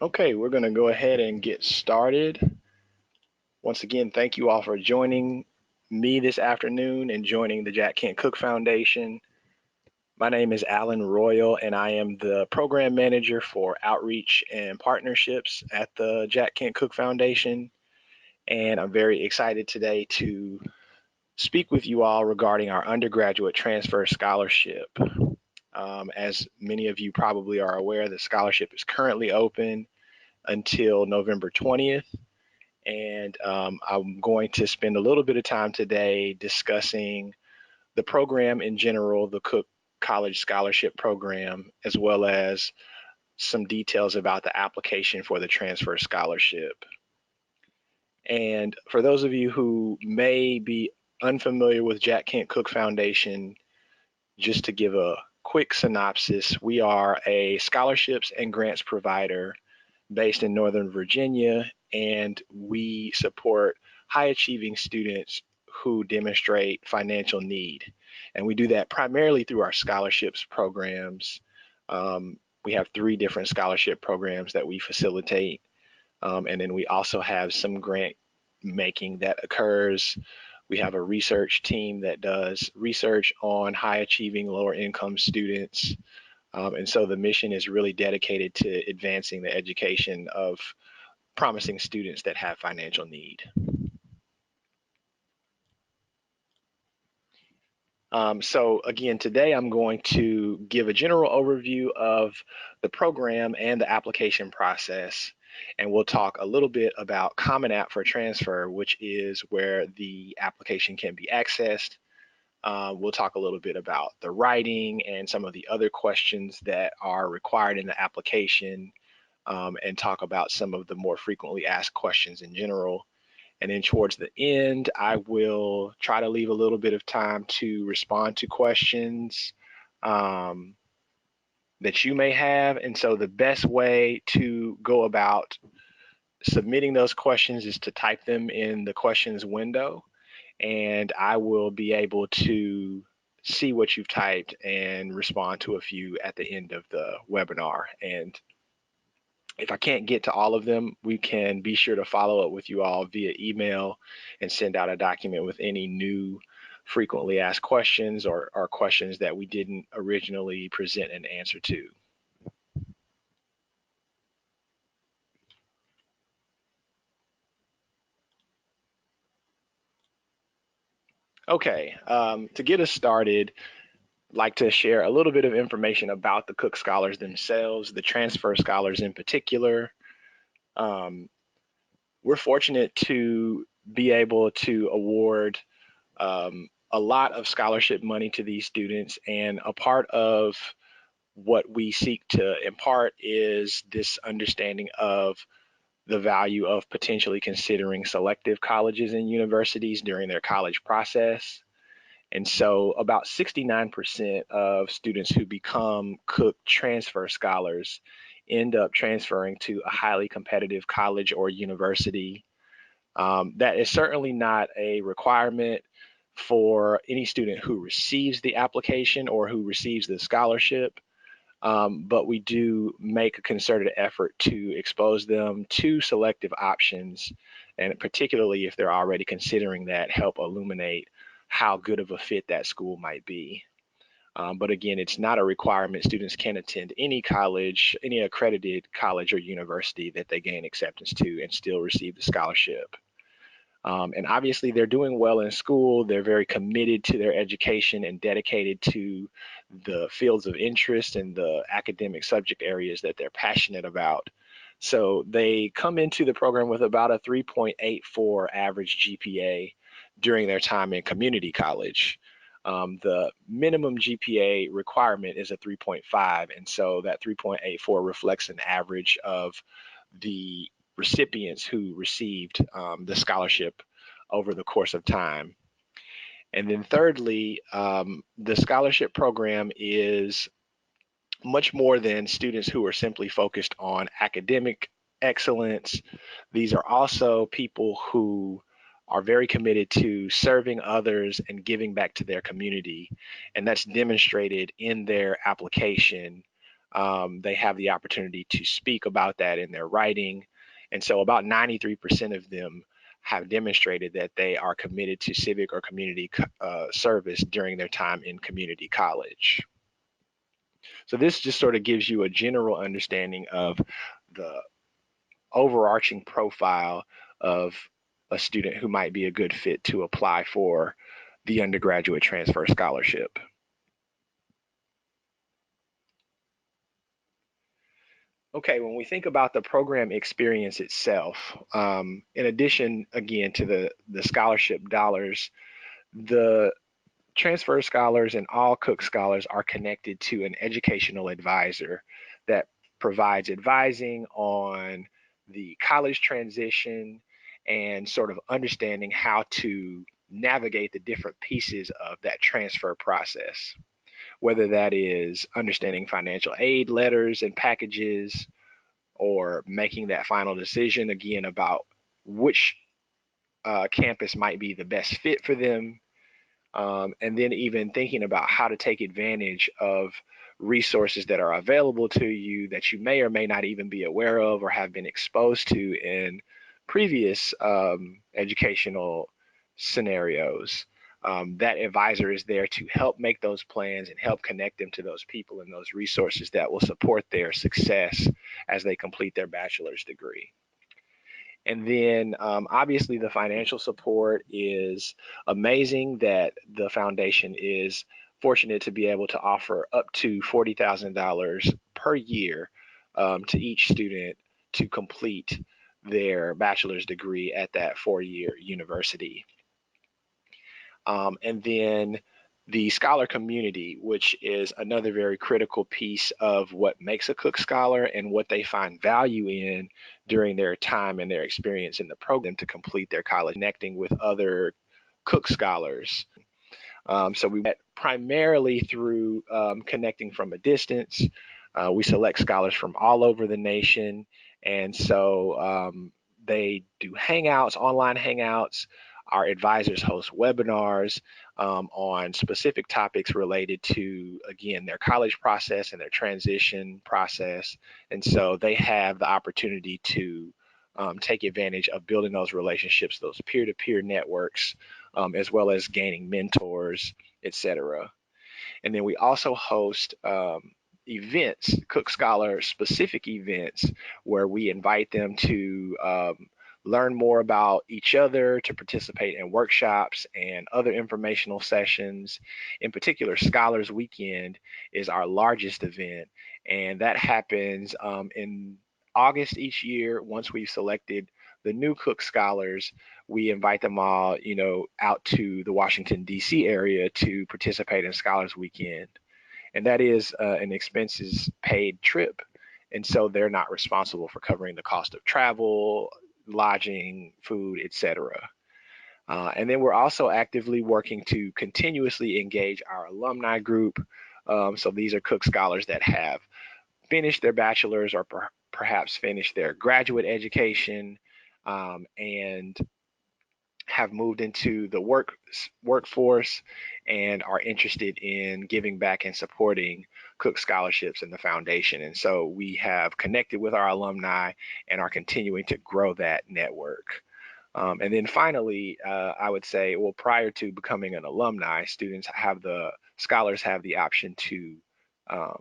Okay, we're going to go ahead and get started. Once again, thank you all for joining me this afternoon and joining the Jack Kent Cooke Foundation. My name is Alan Royal, and I am the program manager for outreach and partnerships at the Jack Kent Cooke Foundation. And I'm very excited today to speak with you all regarding our undergraduate transfer scholarship. As many of you probably are aware, the scholarship is currently open until November 20th. And I'm going to spend a little bit of time today discussing the program in general, the Cooke College Scholarship Program, as well as some details about the application for the transfer scholarship. And for those of you who may be unfamiliar with Jack Kent Cooke Foundation, just to give a quick synopsis, we are a scholarships and grants provider based in Northern Virginia, and we support high achieving students who demonstrate financial need. And we do that primarily through our scholarships programs. We have 3 different scholarship programs that we facilitate. And then we also have some grant making that occurs. We have a research team that does research on high achieving lower income students. And so the mission is really dedicated to advancing the education of promising students that have financial need. So again, today I'm going to give a general overview of the program and the application process. And we'll talk a little bit about Common App for Transfer, which is where the application can be accessed. We'll talk a little bit about the writing and some of the other questions that are required in the application, and talk about some of the more frequently asked questions in general. And then towards the end, I will try to leave a little bit of time to respond to questions um, that you may have. And so the best way to go about submitting those questions is to type them in the questions window, and I will be able to see what you've typed and respond to a few at the end of the webinar. And if I can't get to all of them, we can be sure to follow up with you all via email and send out a document with any new frequently asked questions or questions that we didn't originally present an answer to. Okay, to get us started, I'd like to share a little bit of information about the Cooke Scholars themselves, the transfer scholars in particular. Um, we're fortunate to be able to award a lot of scholarship money to these students, and a part of what we seek to impart is this understanding of the value of potentially considering selective colleges and universities during their college process. And so about 69% of students who become Cooke transfer scholars end up transferring to a highly competitive college or university. That is certainly not a requirement for any student who receives the application or who receives the scholarship. But we do make a concerted effort to expose them to selective options, and particularly if they're already considering that, help illuminate how good of a fit that school might be. But again, it's not a requirement. Students can attend any college, any accredited college or university that they gain acceptance to and still receive the scholarship. And obviously, they're doing well in school. They're very committed to their education and dedicated to the fields of interest and the academic subject areas that they're passionate about. So they come into the program with about a 3.84 average GPA during their time in community college. The minimum GPA requirement is a 3.5, and so that 3.84 reflects an average of the recipients who received the scholarship over the course of time. And then thirdly, the scholarship program is much more than students who are simply focused on academic excellence. These are also people who are very committed to serving others and giving back to their community. And that's demonstrated in their application. They have the opportunity to speak about that in their writing. And so about 93% of them have demonstrated that they are committed to civic or community service during their time in community college. So this just sort of gives you a general understanding of the overarching profile of a student who might be a good fit to apply for the undergraduate transfer scholarship. Okay, when we think about the program experience itself, in addition, again, to the scholarship dollars, the transfer scholars and all Cooke scholars are connected to an educational advisor that provides advising on the college transition and sort of understanding how to navigate the different pieces of that transfer process, whether that is understanding financial aid letters and packages or making that final decision again about which campus might be the best fit for them, and then even thinking about how to take advantage of resources that are available to you that you may or may not even be aware of or have been exposed to in previous educational scenarios. That advisor is there to help make those plans and help connect them to those people and those resources that will support their success as they complete their bachelor's degree. And then obviously the financial support is amazing that the foundation is fortunate to be able to offer up to $40,000 per year to each student to complete their bachelor's degree at that 4-year university. And then the scholar community, which is another very critical piece of what makes a Cooke Scholar and what they find value in during their time and their experience in the program to complete their college, connecting with other Cooke Scholars. So we met primarily through connecting from a distance. We select scholars from all over the nation. And so they do hangouts, online hangouts. Our advisors host webinars on specific topics related to, again, their college process and their transition process. And so they have the opportunity to take advantage of building those relationships, those peer-to-peer networks, as well as gaining mentors, etc. And then we also host events, Cooke Scholar specific events, where we invite them to learn more about each other, to participate in workshops and other informational sessions. In particular, Scholars Weekend is our largest event, and that happens in August each year. Once we've selected the new Cooke Scholars, we invite them all, out to the Washington, D.C. area to participate in Scholars Weekend. And that is an expenses paid trip. And so they're not responsible for covering the cost of travel, lodging, food, etc. And then we're also actively working to continuously engage our alumni group. So these are Cooke Scholars that have finished their bachelor's or perhaps finished their graduate education and have moved into the workforce and are interested in giving back and supporting Cooke Scholarships and the foundation. And so we have connected with our alumni and are continuing to grow that network. And then finally, I would say, well, prior to becoming an alumni, scholars have the option to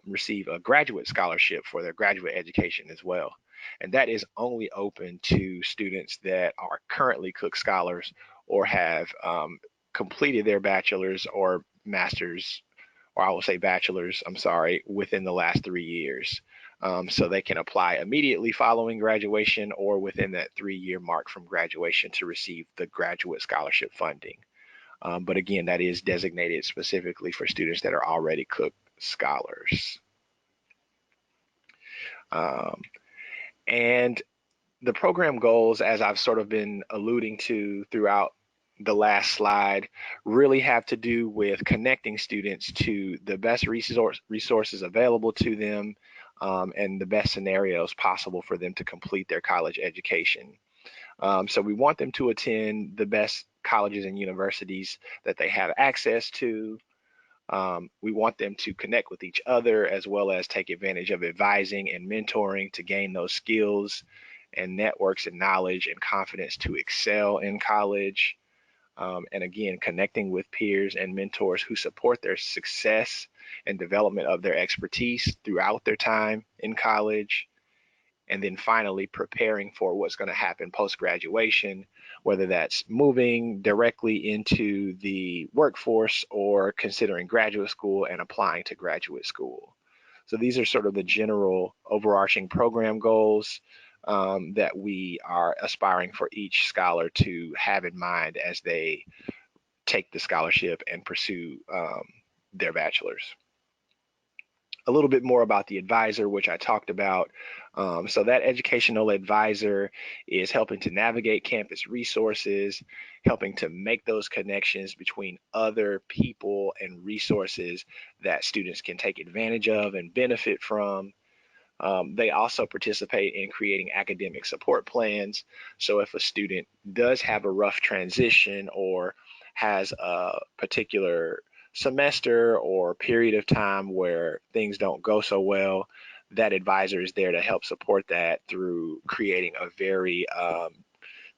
receive a graduate scholarship for their graduate education as well. And that is only open to students that are currently Cooke Scholars or have completed their bachelor's or master's, or I will say bachelor's, I'm sorry, within the last 3 years. So they can apply immediately following graduation or within that 3-year mark from graduation to receive the graduate scholarship funding. But again, that is designated specifically for students that are already Cooke Scholars. And the program goals, as I've sort of been alluding to throughout the last slide, really have to do with connecting students to the best resources available to them and the best scenarios possible for them to complete their college education. So we want them to attend the best colleges and universities that they have access to. We want them to connect with each other as well as take advantage of advising and mentoring to gain those skills and networks and knowledge and confidence to excel in college. And again, connecting with peers and mentors who support their success and development of their expertise throughout their time in college. And then finally, preparing for what's going to happen post graduation, whether that's moving directly into the workforce or considering graduate school and applying to graduate school. So these are sort of the general overarching program goals that we are aspiring for each scholar to have in mind as they take the scholarship and pursue their bachelor's. A little bit more about the advisor, which I talked about. So that educational advisor is helping to navigate campus resources, helping to make those connections between other people and resources that students can take advantage of and benefit from. They also participate in creating academic support plans. So if a student does have a rough transition or has a particular semester or period of time where things don't go so well, that advisor is there to help support that through creating a very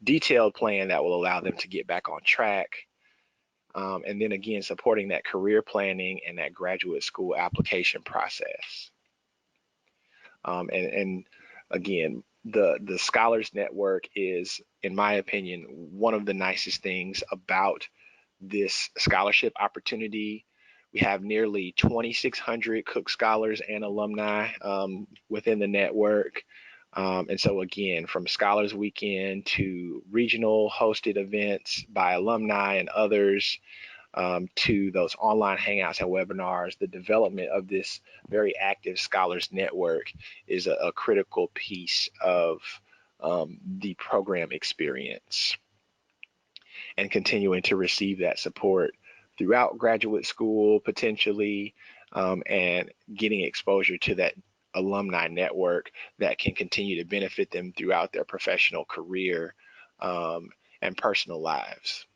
detailed plan that will allow them to get back on track. And then again, supporting that career planning and that graduate school application process. And again, the Scholars Network is, in my opinion, one of the nicest things about this scholarship opportunity. We have nearly 2,600 Cooke Scholars and alumni within the network. And so again, from Scholars Weekend to regional hosted events by alumni and others, to those online hangouts and webinars, the development of this very active scholars network is a critical piece of the program experience, and continuing to receive that support throughout graduate school potentially, and getting exposure to that alumni network that can continue to benefit them throughout their professional career and personal lives.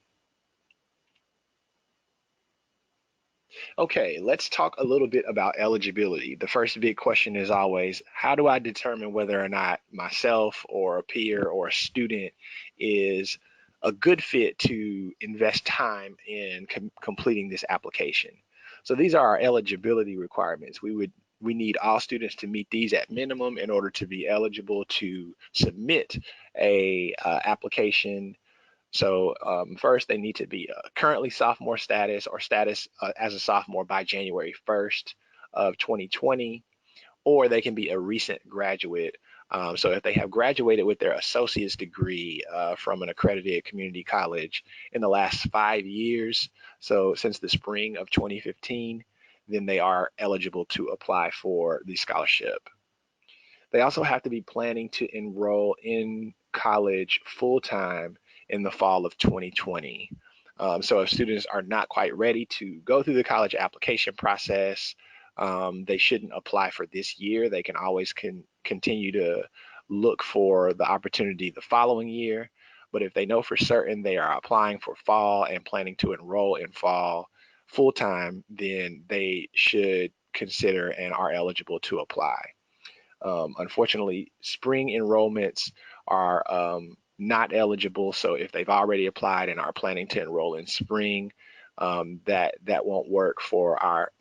Okay, let's talk a little bit about eligibility. The first big question is always, how do I determine whether or not myself or a peer or a student is a good fit to invest time in completing this application? So these are our eligibility requirements. We need all students to meet these at minimum in order to be eligible to submit a application. So first, they need to be currently sophomore status or status as a sophomore by January 1st of 2020, or they can be a recent graduate. So if they have graduated with their associate's degree from an accredited community college in the last 5 years, so since the spring of 2015, then they are eligible to apply for the scholarship. They also have to be planning to enroll in college full-time in the fall of 2020. So if students are not quite ready to go through the college application process, they shouldn't apply for this year. They can always continue to look for the opportunity the following year. But if they know for certain they are applying for fall and planning to enroll in fall full-time, then they should consider and are eligible to apply. Unfortunately, spring enrollments are not eligible. So if they've already applied and are planning to enroll in spring, that won't work for our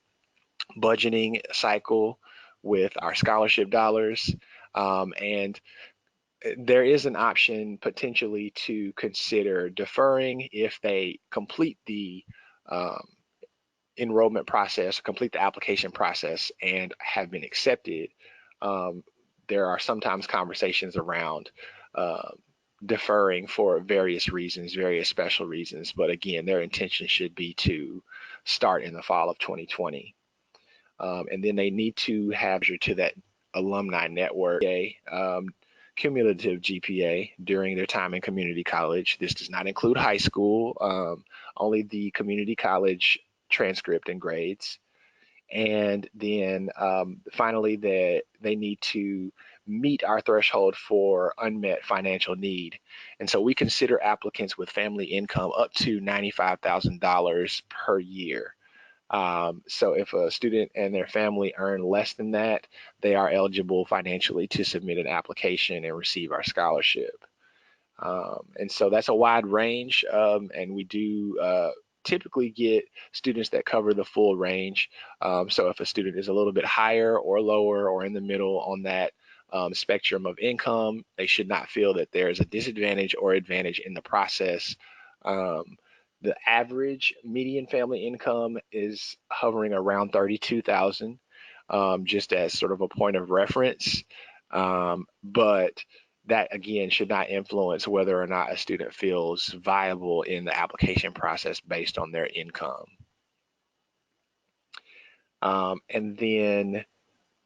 budgeting cycle with our scholarship dollars. And there is an option potentially to consider deferring if they complete the enrollment process, complete the application process, and have been accepted. There are sometimes conversations around deferring for various reasons, various special reasons. But again, their intention should be to start in the fall of 2020. And then they need to have to that alumni network, cumulative GPA during their time in community college. This does not include high school, only the community college transcript and grades. And then finally, they need to meet our threshold for unmet financial need. And so we consider applicants with family income up to $95,000 per year. So if a student and their family earn less than that, they are eligible financially to submit an application and receive our scholarship. And so that's a wide range, and we do typically get students that cover the full range. So if a student is a little bit higher or lower or in the middle on that spectrum of income, they should not feel that there is a disadvantage or advantage in the process. Um, the average median family income is hovering around 32,000, just as sort of a point of reference. But that again should not influence whether or not a student feels viable in the application process based on their income. And then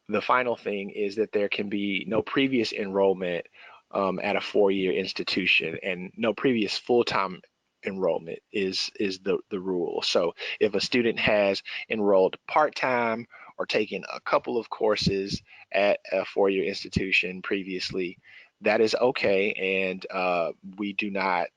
the final thing is that there can be no previous enrollment at a four-year institution, and no previous full-time enrollment is the rule. So if a student has enrolled part-time or taken a couple of courses at a four-year institution previously, that is okay, and we do not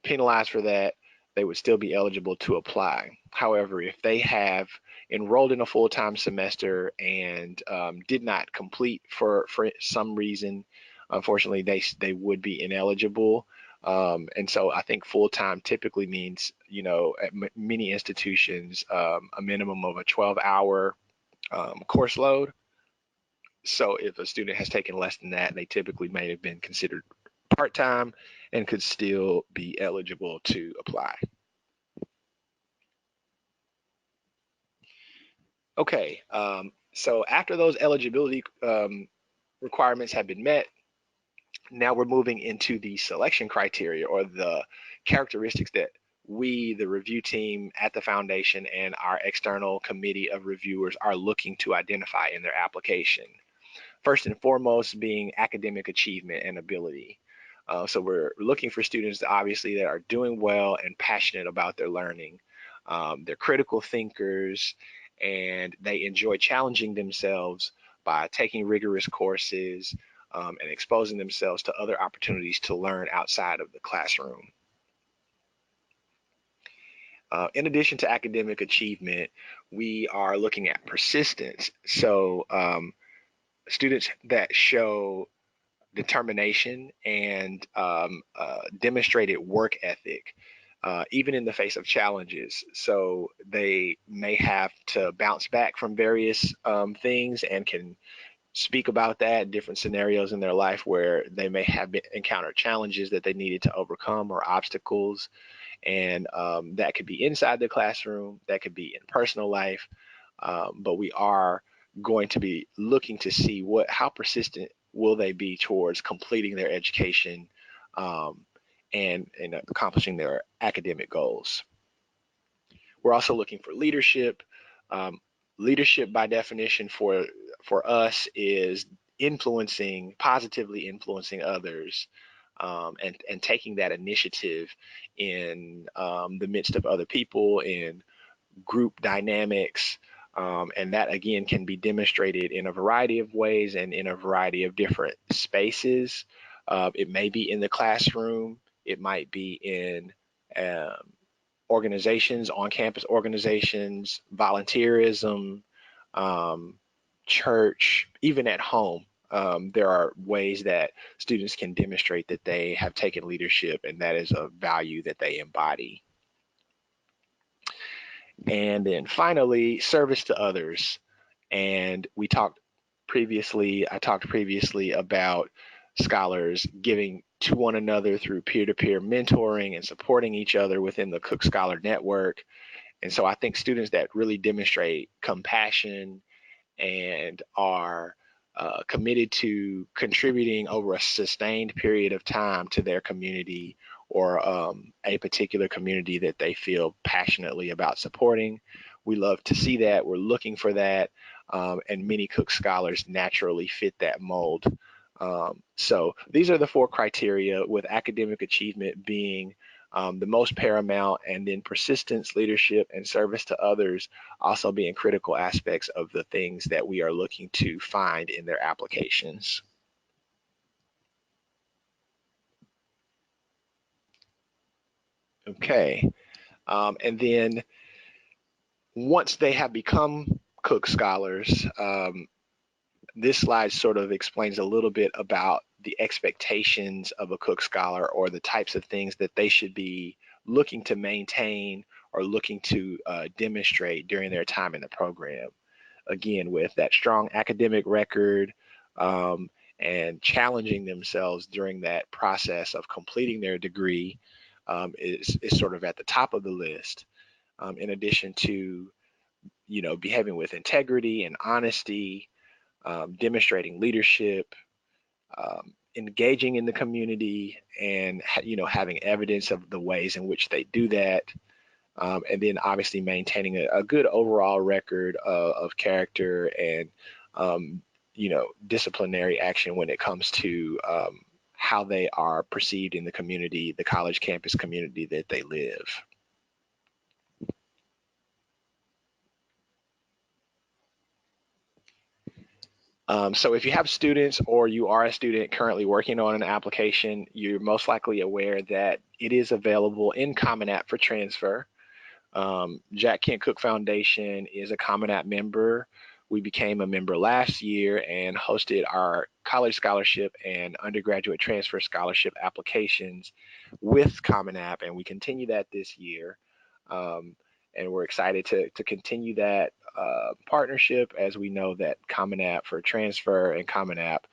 penalized for that, they would still be eligible to apply. However, if they have enrolled in a full-time semester and did not complete for some reason, unfortunately, they would be ineligible. And so I think full-time typically means, at many institutions, a minimum of a 12-hour course load. So if a student has taken less than that, they typically may have been considered part-time and could still be eligible to apply. Okay, so after those eligibility requirements have been met, now we're moving into the selection criteria or the characteristics that we, the review team at the foundation, and our external committee of reviewers are looking to identify in their application. First and foremost being academic achievement and ability. So we're looking for students obviously that are doing well and passionate about their learning. They're critical thinkers and they enjoy challenging themselves by taking rigorous courses and exposing themselves to other opportunities to learn outside of the classroom. In addition to academic achievement, we are looking at persistence. So students that show determination and demonstrated work ethic, even in the face of challenges. So they may have to bounce back from various things and can speak about that, different scenarios in their life where they may have encountered challenges that they needed to overcome or obstacles. And that could be inside the classroom, that could be in personal life, but we are going to be looking to see how persistent will they be towards completing their education um, and accomplishing their academic goals. We're also looking for leadership. Um, Leadership, by definition, for us is positively influencing others, and taking that initiative in the midst of other people, in group dynamics. And that again can be demonstrated in a variety of ways and in a variety of different spaces. It may be in the classroom, it might be in um, organizations, on campus organizations, volunteerism, um, church, even at home. There are ways that students can demonstrate that they have taken leadership and that is a value that they embody. And then finally, service to others. And I talked previously about scholars giving to one another through peer-to-peer mentoring and supporting each other within the Cooke Scholar Network. And so I think students that really demonstrate compassion and are committed to contributing over a sustained period of time to their community or a particular community that they feel passionately about supporting. We love to see that. We're looking for that. And many Cooke Scholars naturally fit that mold. So these are the four criteria, with academic achievement being the most paramount, and then persistence, leadership, and service to others also being critical aspects of the things that we are looking to find in their applications. Okay, and then Once they have become Cooke Scholars, this slide sort of explains a little bit about the expectations of a Cooke Scholar, or the types of things that they should be looking to maintain or looking to demonstrate during their time in the program. Again, with that strong academic record, and challenging themselves during that process of completing their degree, is sort of at the top of the list. In addition to, behaving with integrity and honesty, demonstrating leadership, engaging in the community, and having evidence of the ways in which they do that, and then obviously maintaining a good overall record of character and disciplinary action when it comes to how they are perceived in the community, the college campus community that they live. So if you have students, or you are a student currently working on an application, you're most likely aware that it is available in Common App for transfer. Jack Kent Cooke Foundation is a Common App member. We became a member last year and hosted our college scholarship and undergraduate transfer scholarship applications with Common App, and we continue that this year. And we're excited to continue that partnership, as we know that Common App for transfer and Common App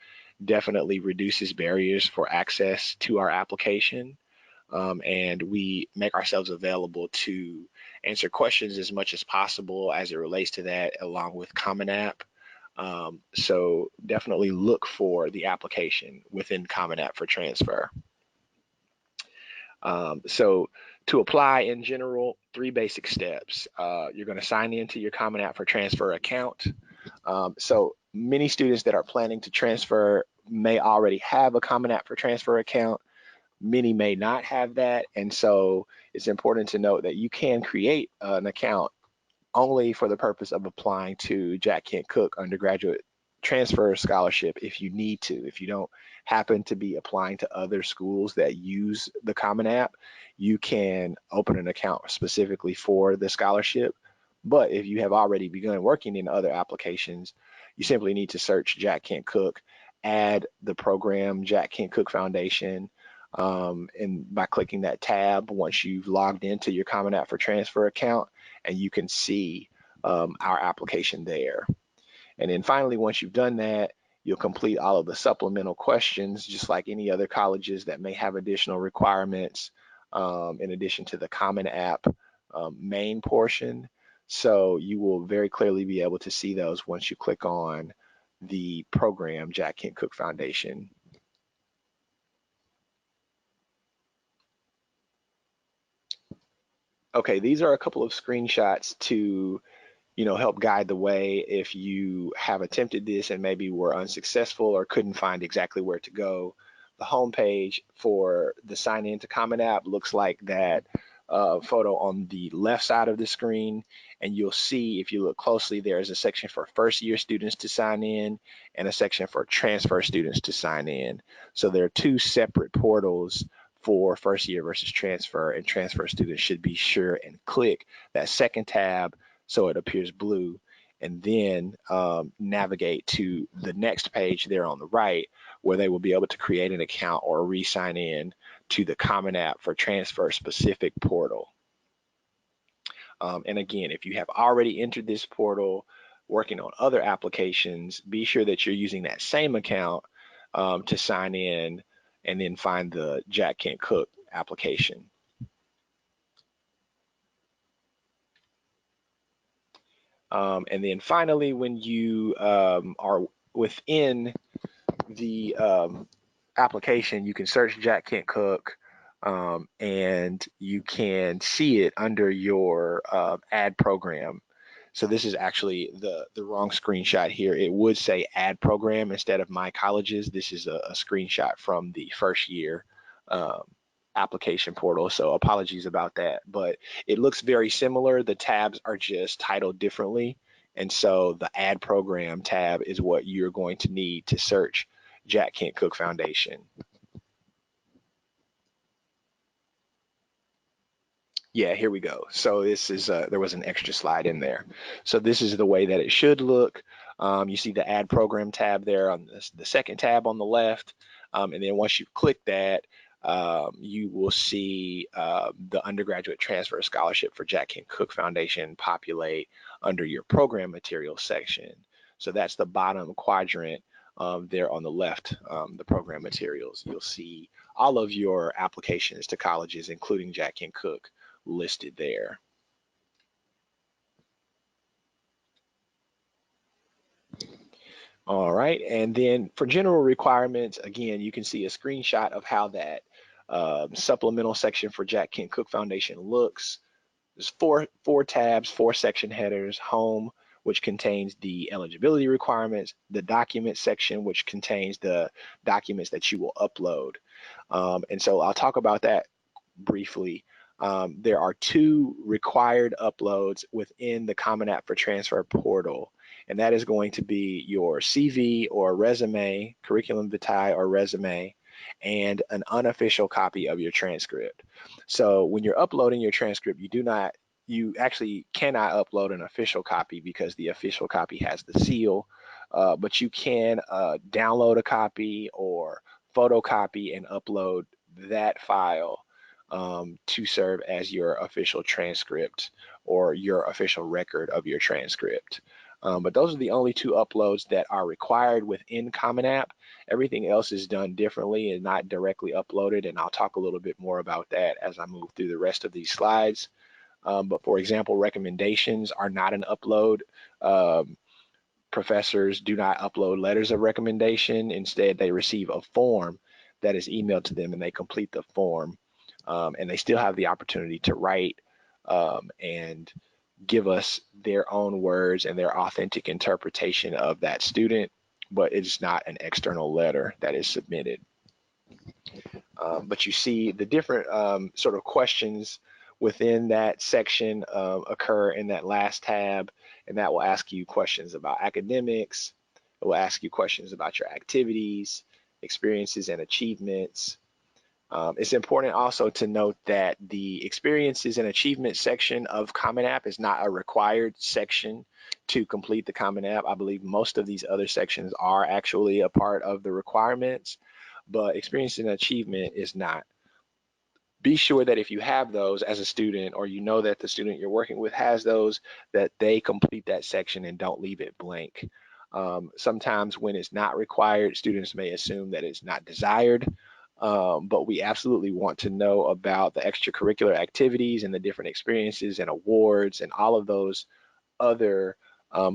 definitely reduces barriers for access to our application. And we make ourselves available to answer questions as much as possible as it relates to that, along with Common App. So definitely look for the application within Common App for transfer. So to apply in general, 3 basic steps. You're going to sign into your Common App for transfer account. So many students that are planning to transfer may already have a Common App for transfer account. Many may not have that, and so it's important to note that you can create an account only for the purpose of applying to Jack Kent Cooke undergraduate transfer scholarship if you need to. If you don't happen to be applying to other schools that use the Common App, you can open an account specifically for the scholarship. But if you have already begun working in other applications, you simply need to search Jack Kent Cooke, add the program Jack Kent Cooke Foundation, and by clicking that tab once you've logged into your Common App for transfer account, and you can see our application there. And then finally, once you've done that, you'll complete all of the supplemental questions, just like any other colleges that may have additional requirements, in addition to the Common App main portion. So you will very clearly be able to see those once you click on the program Jack Kent Cooke Foundation. Okay, these are a couple of screenshots to help guide the way if you have attempted this and maybe were unsuccessful or couldn't find exactly where to go. The homepage for the sign in to Common App looks like that photo on the left side of the screen, and you'll see, if you look closely, there is a section for first year students to sign in and a section for transfer students to sign in. So there are 2 separate portals for first year versus transfer, and transfer students should be sure and click that second tab so it appears blue, and then navigate to the next page there on the right, where they will be able to create an account or re-sign in to the Common App for transfer specific portal. And again, if you have already entered this portal working on other applications, be sure that you're using that same account to sign in and then find the Jack Kent Cooke application. And then finally, when you are within the application, you can search Jack Kent Cooke, and you can see it under your ad program. So this is actually the wrong screenshot here. It would say ad program instead of my colleges. This is a screenshot from the first year application portal, so apologies about that, but it looks very similar. The tabs are just titled differently, and so the ad program tab is what you're going to need to search Jack Kent Cooke Foundation. Yeah, here we go. So this is there was an extra slide in there. So this is the way that it should look. You see the Add Program tab there on the second tab on the left, and then once you click that, you will see the Undergraduate Transfer Scholarship for Jack Kent Cooke Foundation populate under your program materials section. So that's the bottom quadrant there on the left, the program materials. You'll see all of your applications to colleges, including Jack Kent Cooke, listed there. All right, and then for general requirements, again, you can see a screenshot of how that supplemental section for Jack Kent Cooke Foundation looks. There's four tabs, four section headers: home, which contains the eligibility requirements; the document section, which contains the documents that you will upload. And so I'll talk about that briefly. There are two required uploads within the Common App for Transfer portal, and that is going to be your CV or resume, curriculum vitae or resume, and an unofficial copy of your transcript. So when you're uploading your transcript, you actually cannot upload an official copy because the official copy has the seal, but you can download a copy or photocopy and upload that file to serve as your official transcript or your official record of your transcript. But those are the only two uploads that are required within Common App. Everything else is done differently and not directly uploaded, and I'll talk a little bit more about that as I move through the rest of these slides. But for example, recommendations are not an upload. Professors do not upload letters of recommendation. Instead, they receive a form that is emailed to them and they complete the form. And they still have the opportunity to write and give us their own words and their authentic interpretation of that student, but it's not an external letter that is submitted. But you see the different sort of questions within that section occur in that last tab, and that will ask you questions about academics. It will ask you questions about your activities, experiences, and achievements. It's important also to note that the experiences and achievement section of Common App is not a required section to complete the Common App. I believe most of these other sections are actually a part of the requirements, but experience and achievement is not. Be sure that if you have those as a student, or you know that the student you're working with has those, that they complete that section and don't leave it blank. Sometimes when it's not required, students may assume that it's not desired, but we absolutely want to know about the extracurricular activities and the different experiences and awards and all of those other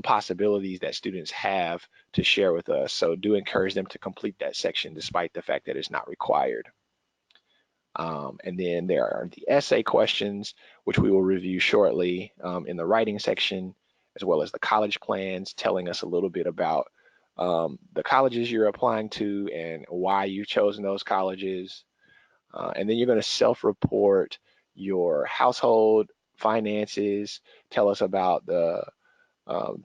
possibilities that students have to share with us. So do encourage them to complete that section despite the fact that it's not required. And then there are the essay questions, which we will review shortly in the writing section, as well as the college plans, telling us a little bit about the colleges you're applying to and why you've chosen those colleges. And then you're going to self-report your household finances, tell us about the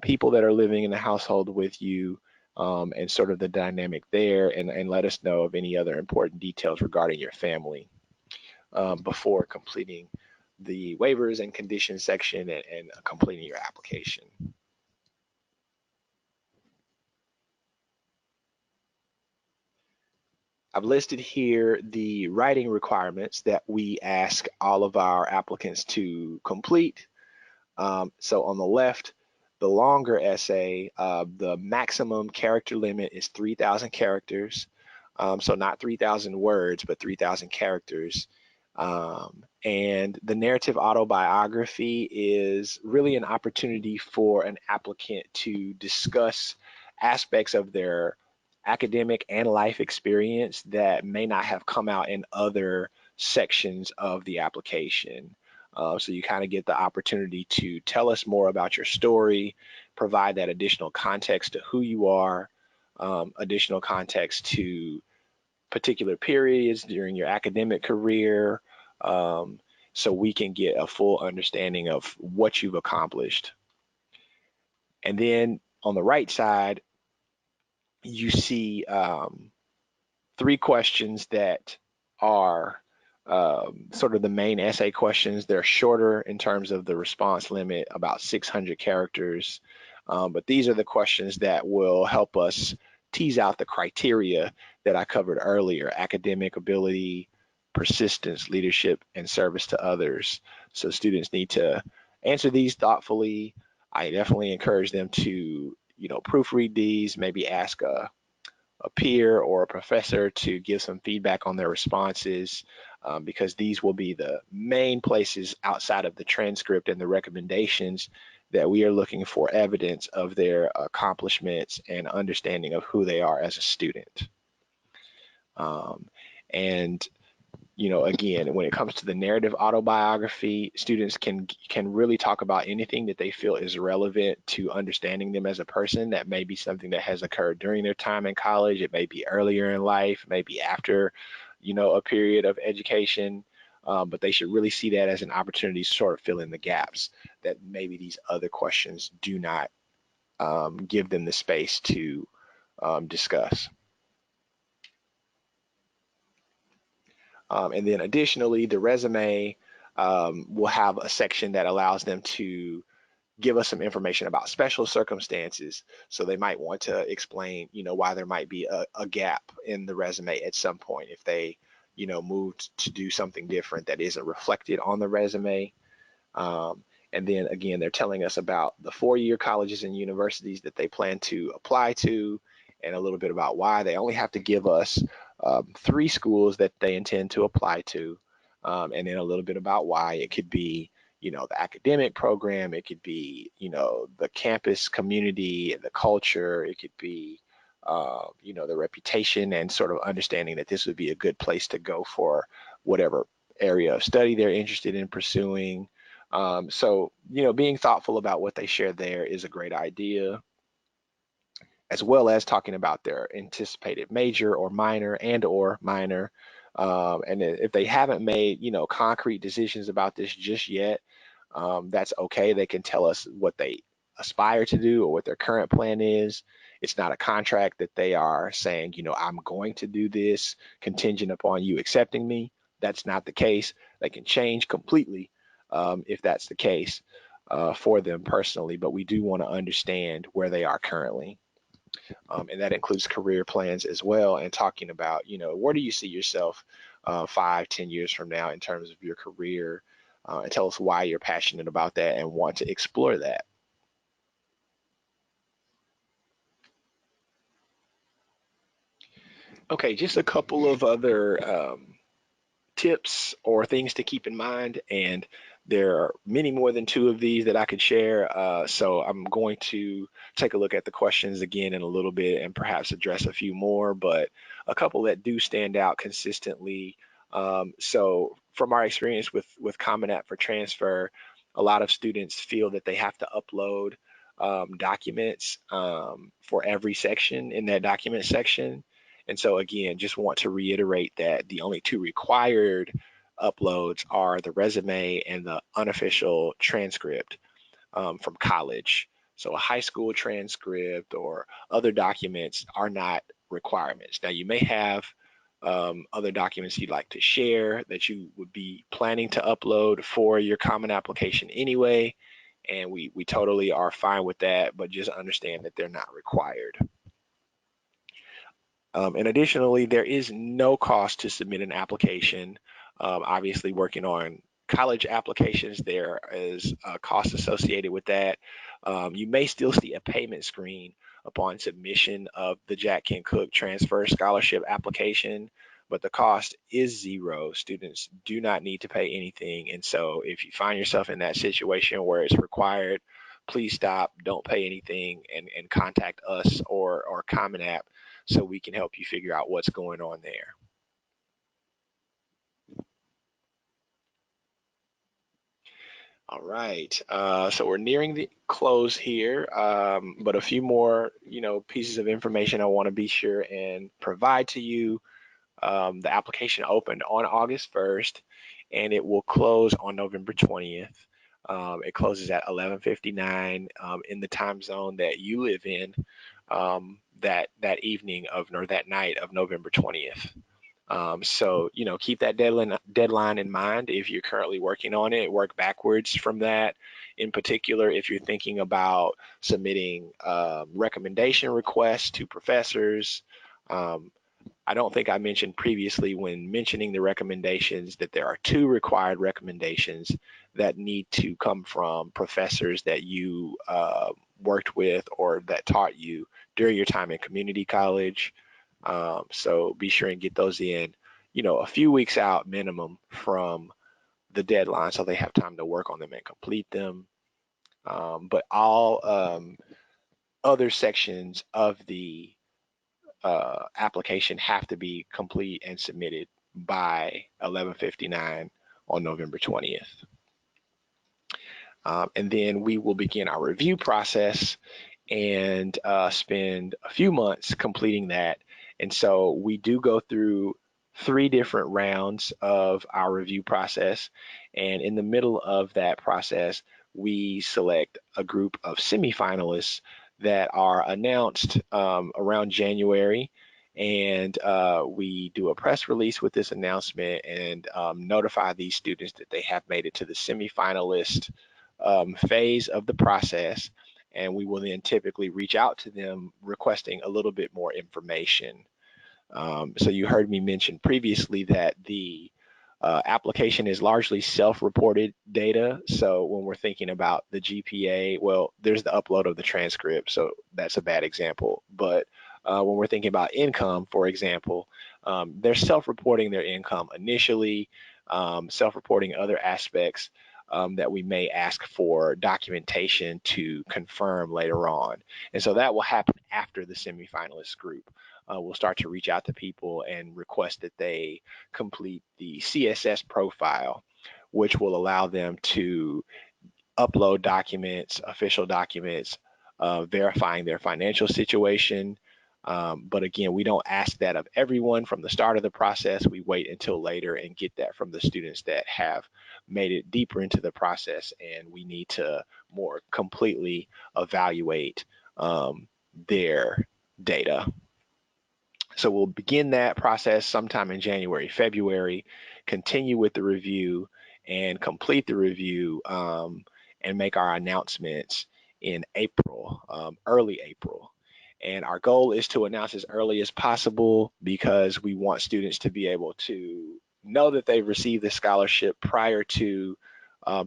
people that are living in the household with you, and sort of the dynamic there, and let us know of any other important details regarding your family before completing the waivers and conditions section and completing your application. I've listed here the writing requirements that we ask all of our applicants to complete. So on the left, the longer essay, the maximum character limit is 3,000 characters. So not 3,000 words, but 3,000 characters. And the narrative autobiography is really an opportunity for an applicant to discuss aspects of their academic and life experience that may not have come out in other sections of the application. So you kind of get the opportunity to tell us more about your story, provide that additional context to who you are, additional context to particular periods during your academic career, so we can get a full understanding of what you've accomplished. And then on the right side, you see 3 questions that are sort of the main essay questions. They're shorter in terms of the response limit, about 600 characters. But these are the questions that will help us tease out the criteria that I covered earlier: academic ability, persistence, leadership, and service to others. So students need to answer these thoughtfully. I definitely encourage them to, proofread these, maybe ask a peer or a professor to give some feedback on their responses, because these will be the main places outside of the transcript and the recommendations that we are looking for evidence of their accomplishments and understanding of who they are as a student. And again, when it comes to the narrative autobiography, students can really talk about anything that they feel is relevant to understanding them as a person. That may be something that has occurred during their time in college. It may be earlier in life, maybe after, a period of education. But they should really see that as an opportunity to sort of fill in the gaps that maybe these other questions do not give them the space to discuss. And then additionally, the resume will have a section that allows them to give us some information about special circumstances. So they might want to explain, why there might be a gap in the resume at some point if they, moved to do something different that isn't reflected on the resume. And then again, they're telling us about the 4-year colleges and universities that they plan to apply to, and a little bit about why. They only have to give us 3 schools that they intend to apply to, and then a little bit about why. It could be, the academic program, it could be, the campus community, the culture, it could be, the reputation and sort of understanding that this would be a good place to go for whatever area of study they're interested in pursuing. So, being thoughtful about what they share there is a great idea, as well as talking about their anticipated major or minor. And if they haven't made, concrete decisions about this just yet, that's okay. They can tell us what they aspire to do or what their current plan is. It's not a contract that they are saying, I'm going to do this contingent upon you accepting me. That's not the case. They can change completely if that's the case for them personally, but we do want to understand where they are currently. And that includes career plans as well, and talking about, where do you see yourself 5, 10 years from now in terms of your career, and tell us why you're passionate about that and want to explore that. Okay, just a couple of other tips or things to keep in mind, and there are many more than 2 of these that I could share. So I'm going to take a look at the questions again in a little bit and perhaps address a few more, but a couple that do stand out consistently. So from our experience with Common App for Transfer, a lot of students feel that they have to upload documents for every section in that document section. And so again, just want to reiterate that the only 2 required uploads are the resume and the unofficial transcript from college. So a high school transcript or other documents are not requirements. Now you may have other documents you'd like to share that you would be planning to upload for your common application anyway, and we totally are fine with that, but just understand that they're not required. And additionally, there is no cost to submit an application. Obviously, working on college applications, there is a cost associated with that. You may still see a payment screen upon submission of the Jack Kent Cooke Transfer Scholarship application, but the cost is 0. Students do not need to pay anything. And so if you find yourself in that situation where it's required, please stop, don't pay anything, and contact us or Common App so we can help you figure out what's going on there. All right, so we're nearing the close here, but a few more, pieces of information I want to be sure and provide to you. The application opened on August 1st, and it will close on November 20th. It closes at 11:59 in the time zone that you live in, that evening of, or that night of November 20th. So, keep that deadline in mind. If you're currently working on it, work backwards from that. In particular, if you're thinking about submitting recommendation requests to professors, um, I don't think I mentioned previously when mentioning the recommendations that there are two required recommendations that need to come from professors that you worked with or that taught you during your time in community college. So be sure and get those in, a few weeks out minimum from the deadline so they have time to work on them and complete them. But all other sections of the application have to be complete and submitted by 11:59 on November 20th. And then we will begin our review process and spend a few months completing that. And so we do go through 3 different rounds of our review process. And in the middle of that process, we select a group of semifinalists that are announced around January. And we do a press release with this announcement and notify these students that they have made it to the semifinalist phase of the process, and we will then typically reach out to them requesting a little bit more information. So you heard me mention previously that the application is largely self-reported data. So when we're thinking about the GPA, well, there's the upload of the transcript, so that's a bad example. But when we're thinking about income, for example, they're self-reporting their income initially, self-reporting other aspects that we may ask for documentation to confirm later on. And so that will happen after the semifinalist group. We'll start to reach out to people and request that they complete the CSS profile, which will allow them to upload documents, official documents, verifying their financial situation. But again, we don't ask that of everyone from the start of the process. We wait until later and get that from the students that have made it deeper into the process, and we need to more completely evaluate their data. So we'll begin that process sometime in January, February, continue with the review and complete the review and make our announcements in April, early April. And our goal is to announce as early as possible because we want students to be able to know that they've received the scholarship prior to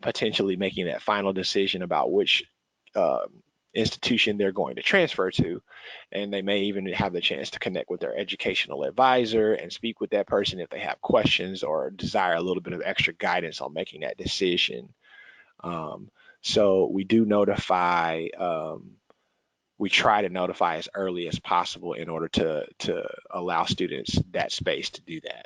potentially making that final decision about which institution they're going to transfer to. And they may even have the chance to connect with their educational advisor and speak with that person if they have questions or desire a little bit of extra guidance on making that decision. So we do notify, we try to notify as early as possible in order to allow students that space to do that.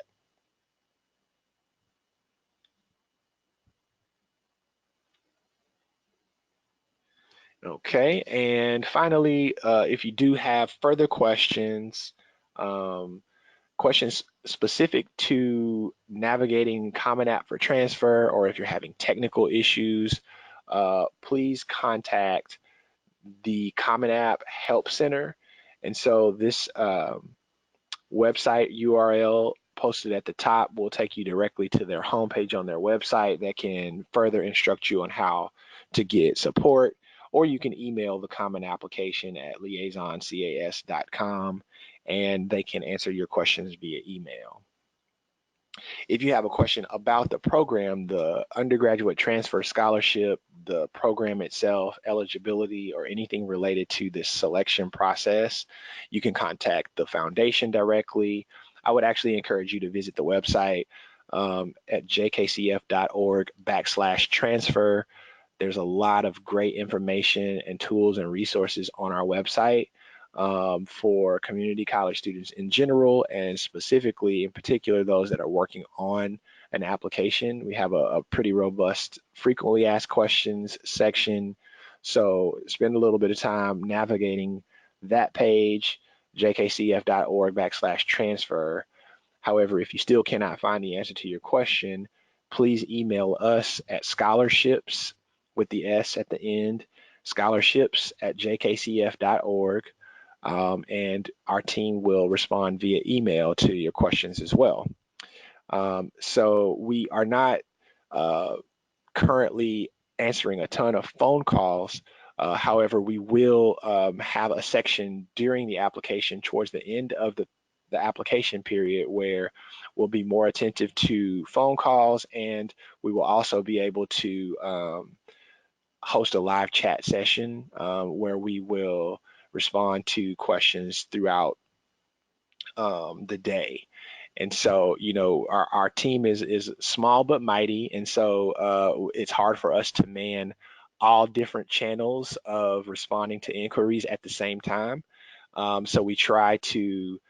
Okay, and finally, if you do have further questions, um, questions specific to navigating Common App for transfer, or if you're having technical issues, please contact the Common App Help Center. And so this website URL posted at the top will take you directly to their homepage on their website that can further instruct you on how to get support, or you can email the Common Application at liaisoncas.com and they can answer your questions via email. If you have a question about the program, the undergraduate transfer scholarship, the program itself, eligibility, or anything related to this selection process, you can contact the foundation directly. I would actually encourage you to visit the website at jkcf.org/transfer. There's a lot of great information and tools and resources on our website for community college students in general, and specifically, in particular, those that are working on an application. We have a pretty robust frequently asked questions section. So spend a little bit of time navigating that page, jkcf.org/transfer. However, if you still cannot find the answer to your question, please email us at scholarships with the S at the end, scholarships at jkcf.org. and our team will respond via email to your questions as well. So we are not uh, currently answering a ton of phone calls. However, we will have a section during the application towards the end of the application period where we'll be more attentive to phone calls, and we will also be able to host a live chat session where we will respond to questions throughout the day. And so, our team is small but mighty, and so it's hard for us to man all different channels of responding to inquiries at the same time. So we try to,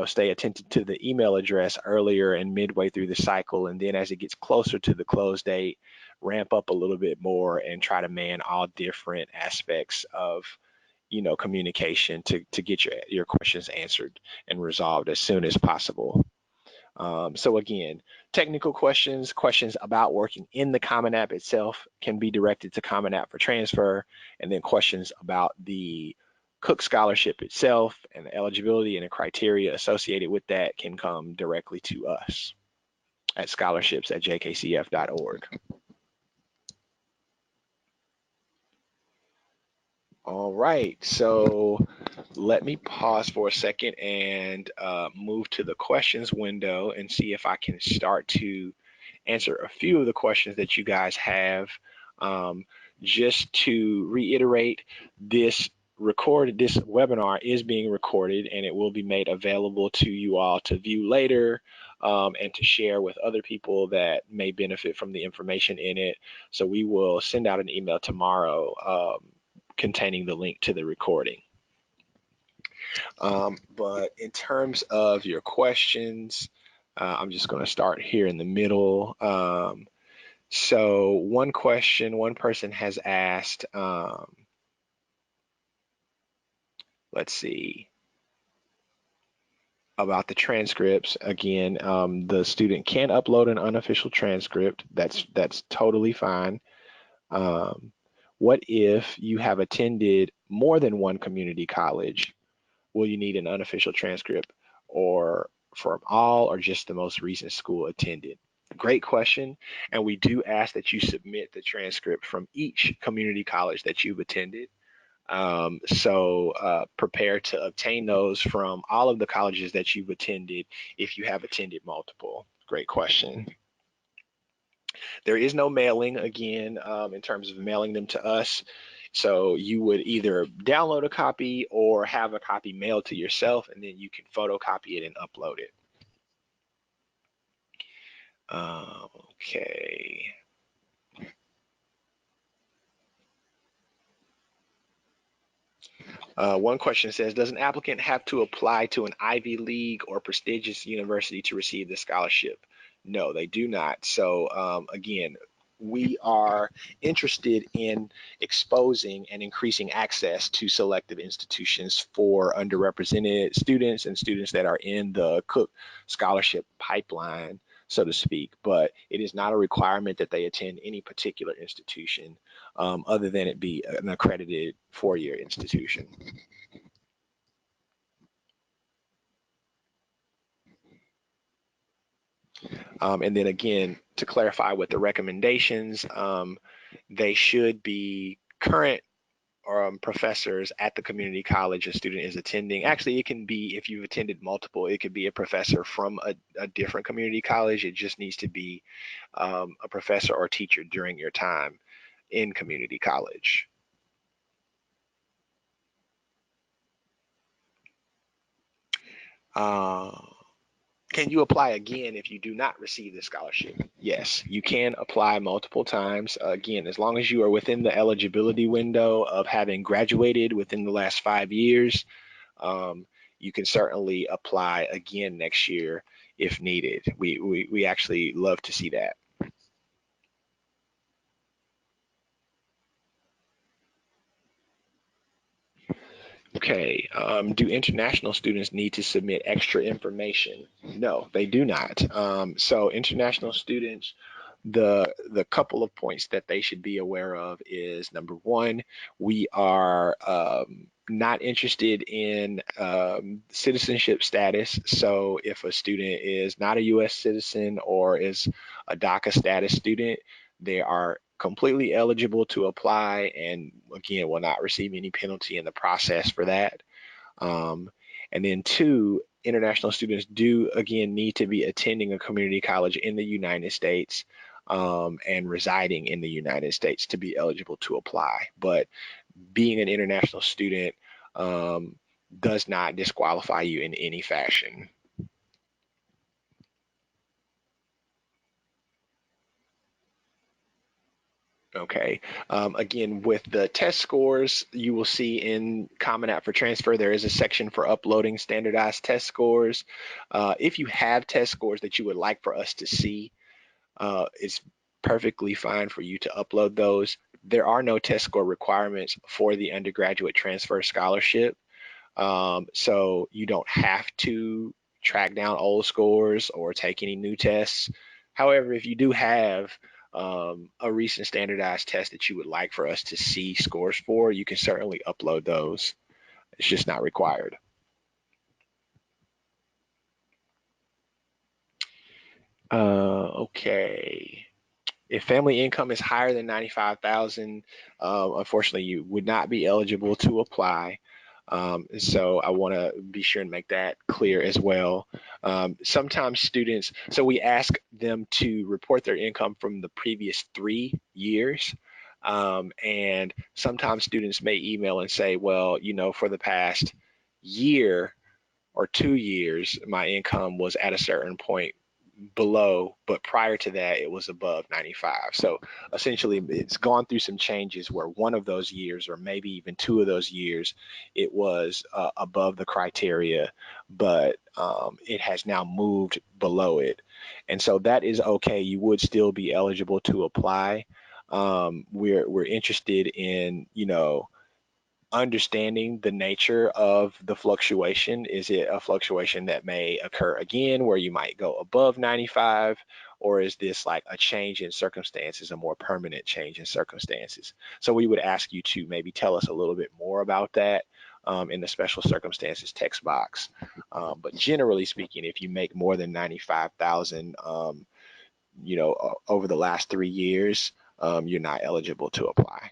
stay attentive to the email address earlier and midway through the cycle, and then as it gets closer to the close date, ramp up a little bit more and try to man all different aspects of communication to get your questions answered and resolved as soon as possible. So again, technical questions, questions about working in the Common App itself can be directed to Common App for transfer, and then questions about the Cooke Scholarship itself and the eligibility and the criteria associated with that can come directly to us at scholarships@jkcf.org. All right, so let me pause for a second and move to the questions window and see if I can start to answer a few of the questions that you guys have. Um, just to reiterate, this webinar is being recorded and it will be made available to you all to view later and to share with other people that may benefit from the information in it. So we will send out an email tomorrow containing the link to the recording. But in terms of your questions, I'm just going to start here in the middle. So one person has asked, let's see, about the transcripts. Again, the student can upload an unofficial transcript. That's totally fine. What if you have attended more than one community college? Will you need an unofficial transcript or from all or just the most recent school attended? Great question. And we do ask that you submit the transcript from each community college that you've attended. So prepare to obtain those from all of the colleges that you've attended if you have attended multiple. Great question. There is no mailing again in terms of mailing them to us. So you would either download a copy or have a copy mailed to yourself, and then you can photocopy it and upload it. Okay. One question says, does an applicant have to apply to an Ivy League or prestigious university to receive the scholarship? No, they do not. So again, we are interested in exposing and increasing access to selective institutions for underrepresented students and students that are in the Cooke Scholarship pipeline, so to speak. But it is not a requirement that they attend any particular institution other than it be an accredited four-year institution. And then again, to clarify with the recommendations, they should be current professors at the community college a student is attending. Actually, it can be, if you've attended multiple, it could be a professor from a different community college. It just needs to be a professor or teacher during your time in community college. Can you apply again if you do not receive the scholarship? Yes, you can apply multiple times. Again, as long as you are within the eligibility window of having graduated within the last 5 years, you can certainly apply again next year if needed. We actually love to see that. Okay, do international students need to submit extra information? No, they do not. So international students The couple of points that they should be aware of is number one, we are not interested in citizenship status. So if a student is not a U.S. citizen or is a DACA status student, they are completely eligible to apply and again will not receive any penalty in the process for that. Um, and then two, international students do again need to be attending a community college in the United States and residing in the United States to be eligible to apply. But being an international student um, does not disqualify you in any fashion. Okay. Again, with the test scores, you will see in Common App for Transfer, there is a section for uploading standardized test scores. If you have test scores that you would like for us to see, it's perfectly fine for you to upload those. There are no test score requirements for the undergraduate transfer scholarship. So you don't have to track down old scores or take any new tests. However, if you do have a recent standardized test that you would like for us to see scores for, you can certainly upload those. It's just not required. Okay. If family income is higher than 95,000, unfortunately, you would not be eligible to apply. So I want to be sure and make that clear as well. Sometimes students, so we ask them to report their income from the previous 3 years. And sometimes students may email and say, well, for the past year or 2 years, my income was at a certain point below, but prior to that, it was above 95. So essentially, it's gone through some changes where one of those years, or maybe even two of those years, it was above the criteria, but it has now moved below it. And so that is okay. You would still be eligible to apply. We're interested in, understanding the nature of the fluctuation. Is it a fluctuation that may occur again where you might go above 95? Or is this like a change in circumstances, a more permanent change in circumstances? So we would ask you to maybe tell us a little bit more about that in the special circumstances text box. But generally speaking, if you make more than 95,000, over the last 3 years, you're not eligible to apply.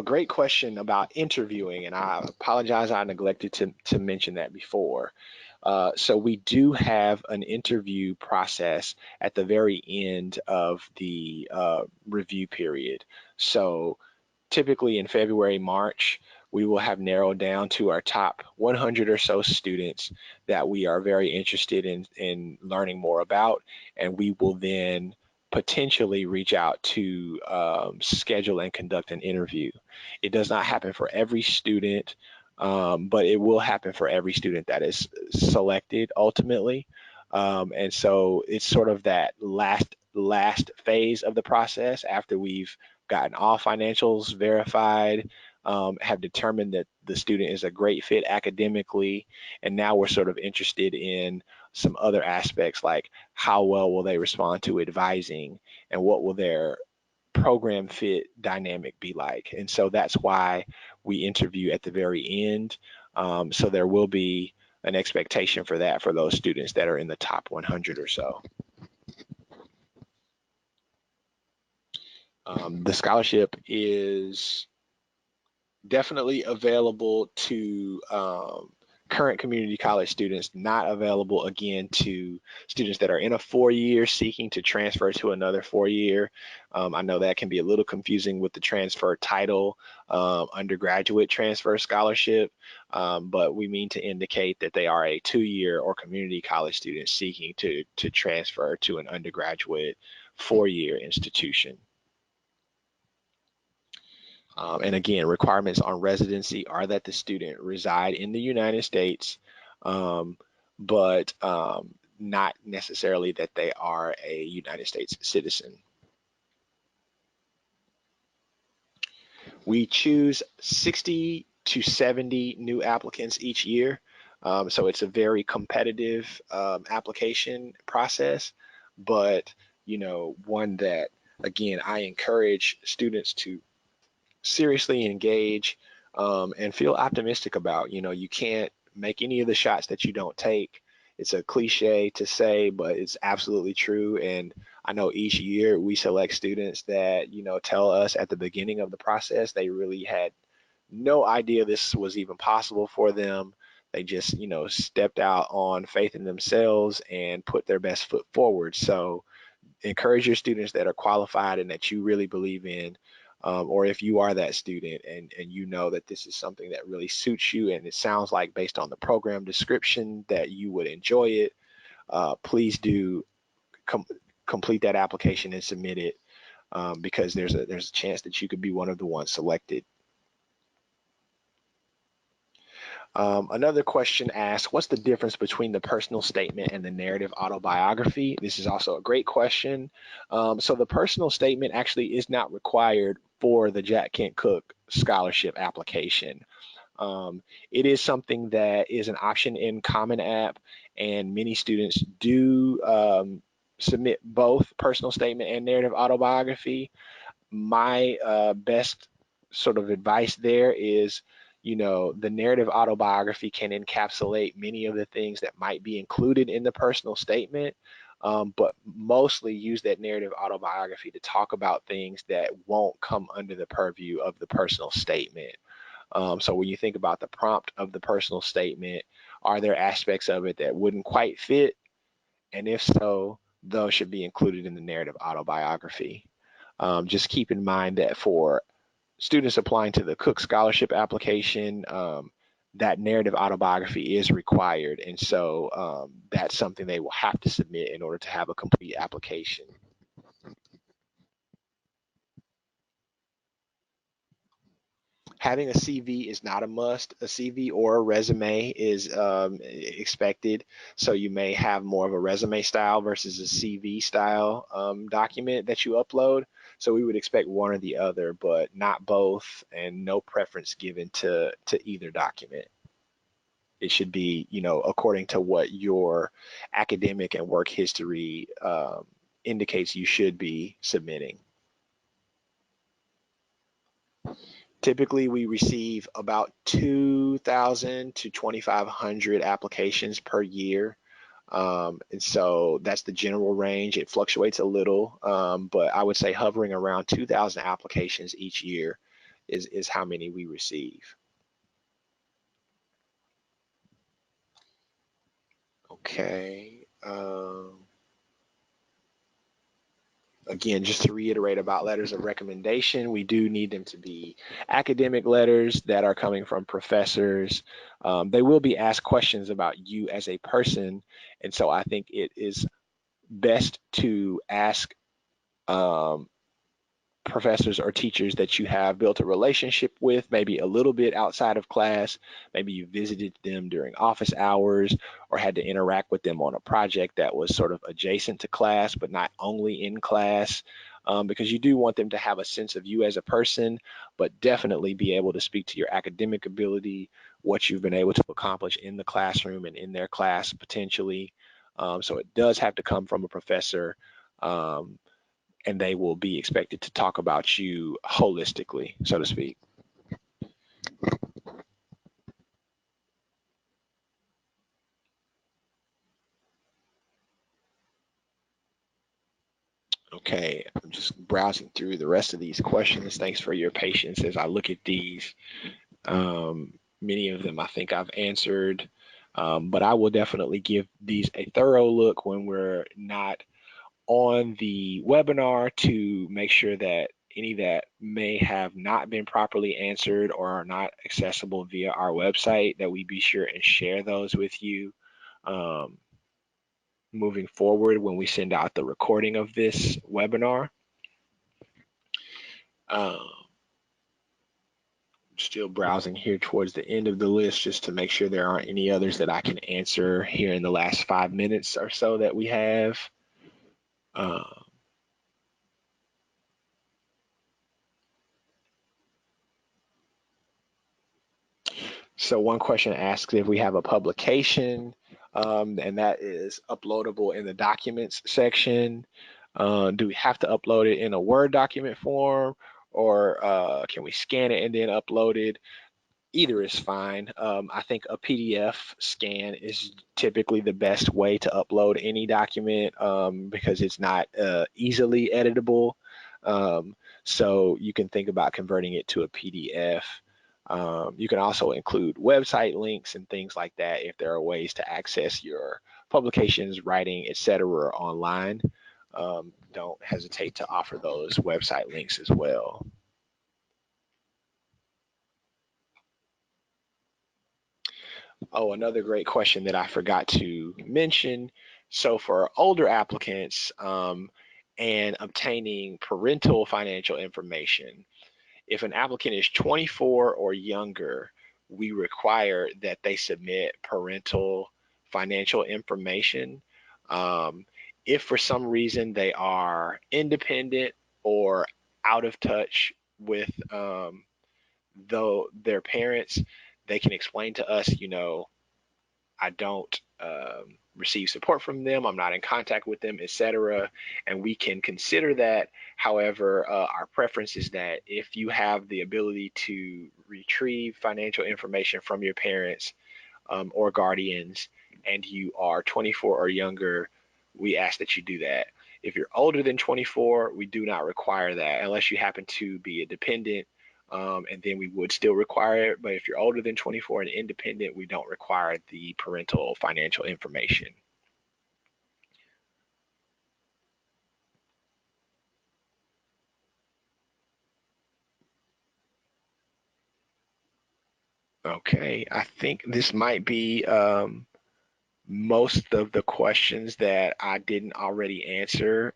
Great question about interviewing, and I apologize I neglected to mention that before. So we do have an interview process at the very end of the review period. So typically in February, March, we will have narrowed down to our top 100 or so students that we are very interested in learning more about, and we will then potentially reach out to schedule and conduct an interview. It does not happen for every student, but it will happen for every student that is selected ultimately. And so it's sort of that last phase of the process after we've gotten all financials verified, have determined that the student is a great fit academically, and now we're sort of interested in some other aspects like how well will they respond to advising and what will their program fit dynamic be like. And so that's why we interview at the very end. So there will be an expectation for that for those students that are in the top 100 or so. The scholarship is definitely available to current community college students, not available again to students that are in a 4 year seeking to transfer to another 4 year. I know that can be a little confusing with the transfer title, undergraduate transfer scholarship, but we mean to indicate that they are a 2 year or community college student seeking to transfer to an undergraduate 4 year institution. And again, requirements on residency are that the student reside in the United States, um, but not necessarily that they are a United States citizen. We choose 60 to 70 new applicants each year. So it's a very competitive application process, but one that, again, I encourage students to seriously engage and feel optimistic about. You can't make any of the shots that you don't take. It's a cliche to say, but it's absolutely true. And I know each year we select students that, tell us at the beginning of the process they really had no idea this was even possible for them. They just, stepped out on faith in themselves and put their best foot forward. So encourage your students that are qualified and that you really believe in. Or if you are that student and you know that this is something that really suits you and it sounds like based on the program description that you would enjoy it, please do com- complete that application and submit it, because there's a chance that you could be one of the ones selected. Another question asks, what's the difference between the personal statement and the narrative autobiography? This is also a great question. So the personal statement actually is not required for the Jack Kent Cooke scholarship application. It is something that is an option in Common App, and many students do submit both personal statement and narrative autobiography. My best sort of advice there is, the narrative autobiography can encapsulate many of the things that might be included in the personal statement, but mostly use that narrative autobiography to talk about things that won't come under the purview of the personal statement. So when you think about the prompt of the personal statement, are there aspects of it that wouldn't quite fit? And if so, those should be included in the narrative autobiography. Just keep in mind that for students applying to the Cooke Scholarship application, that narrative autobiography is required. And so that's something they will have to submit in order to have a complete application. Having a CV is not a must. A CV or a resume is expected. So you may have more of a resume style versus a CV style document that you upload. So we would expect one or the other, but not both, and no preference given to either document. It should be, according to what your academic and work history indicates you should be submitting. Typically, we receive about 2,000 to 2,500 applications per year. And so that's the general range. It fluctuates a little, but I would say hovering around 2,000 applications each year is how many we receive. Okay. Again, just to reiterate about letters of recommendation, we do need them to be academic letters that are coming from professors. They will be asked questions about you as a person, and so I think it is best to ask um, professors or teachers that you have built a relationship with, maybe a little bit outside of class. Maybe you visited them during office hours or had to interact with them on a project that was sort of adjacent to class, but not only in class. Because you do want them to have a sense of you as a person, but definitely be able to speak to your academic ability, what you've been able to accomplish in the classroom and in their class potentially. So it does have to come from a professor. And they will be expected to talk about you holistically, so to speak. Okay, I'm just browsing through the rest of these questions. Thanks for your patience as I look at these. Many of them I think I've answered, but I will definitely give these a thorough look when we're not on the webinar to make sure that any that may have not been properly answered or are not accessible via our website, that we be sure and share those with you um, moving forward when we send out the recording of this webinar. Um, Still browsing here towards the end of the list just to make sure there aren't any others that I can answer here in the last 5 minutes or so that we have. Uh, So one question asks if we have a publication, and that is uploadable in the documents section. Do we have to upload it in a Word document form, or can we scan it and then upload it? Either is fine. I think a PDF scan is typically the best way to upload any document, because it's not easily editable. Um, so you can think about converting it to a PDF. You can also include website links and things like that if there are ways to access your publications, writing, etc. online. Don't hesitate to offer those website links as well. Oh, another great question that I forgot to mention. So for older applicants, and obtaining parental financial information, if an applicant is 24 or younger, we require that they submit parental financial information. Um, if for some reason they are independent or out of touch with, though their parents, they can explain to us, I don't receive support from them, I'm not in contact with them, etc. And we can consider that. However, our preference is that if you have the ability to retrieve financial information from your parents, or guardians, and you are 24 or younger, we ask that you do that. If you're older than 24, we do not require that unless you happen to be a dependent, and then we would still require it. But if you're older than 24 and independent, we don't require the parental financial information. Okay, I think this might be most of the questions that I didn't already answer.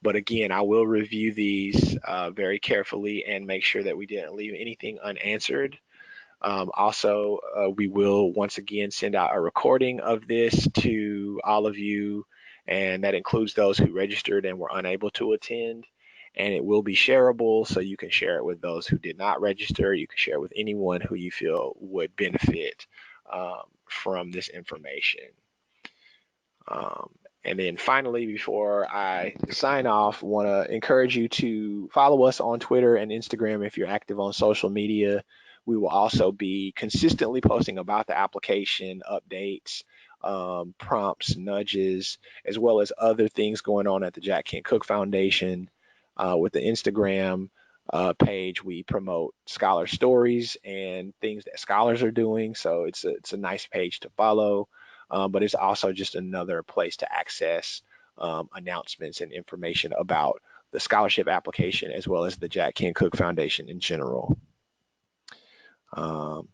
But again, I will review these very carefully and make sure that we didn't leave anything unanswered. Also, we will once again send out a recording of this to all of you, and that includes those who registered and were unable to attend. And it will be shareable, so you can share it with those who did not register. You can share it with anyone who you feel would benefit from this information. Um, and then finally, before I sign off, want to encourage you to follow us on Twitter and Instagram if you're active on social media. We will also be consistently posting about the application updates, prompts, nudges, as well as other things going on at the Jack Kent Cooke Foundation. With the Instagram page, we promote scholar stories and things that scholars are doing. So it's a nice page to follow, but it's also just another place to access announcements and information about the scholarship application as well as the Jack Kent Cooke Foundation in general. Um,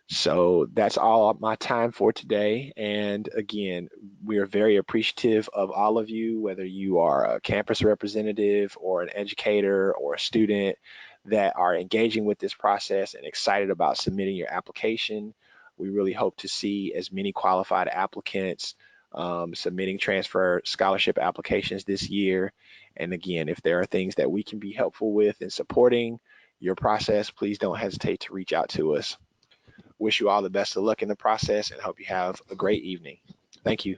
so that's all my time for today. And again, we are very appreciative of all of you, whether you are a campus representative or an educator or a student that are engaging with this process and excited about submitting your application. We really hope to see as many qualified applicants submitting transfer scholarship applications this year. And again, if there are things that we can be helpful with in supporting your process, please don't hesitate to reach out to us. Wish you all the best of luck in the process and hope you have a great evening. Thank you.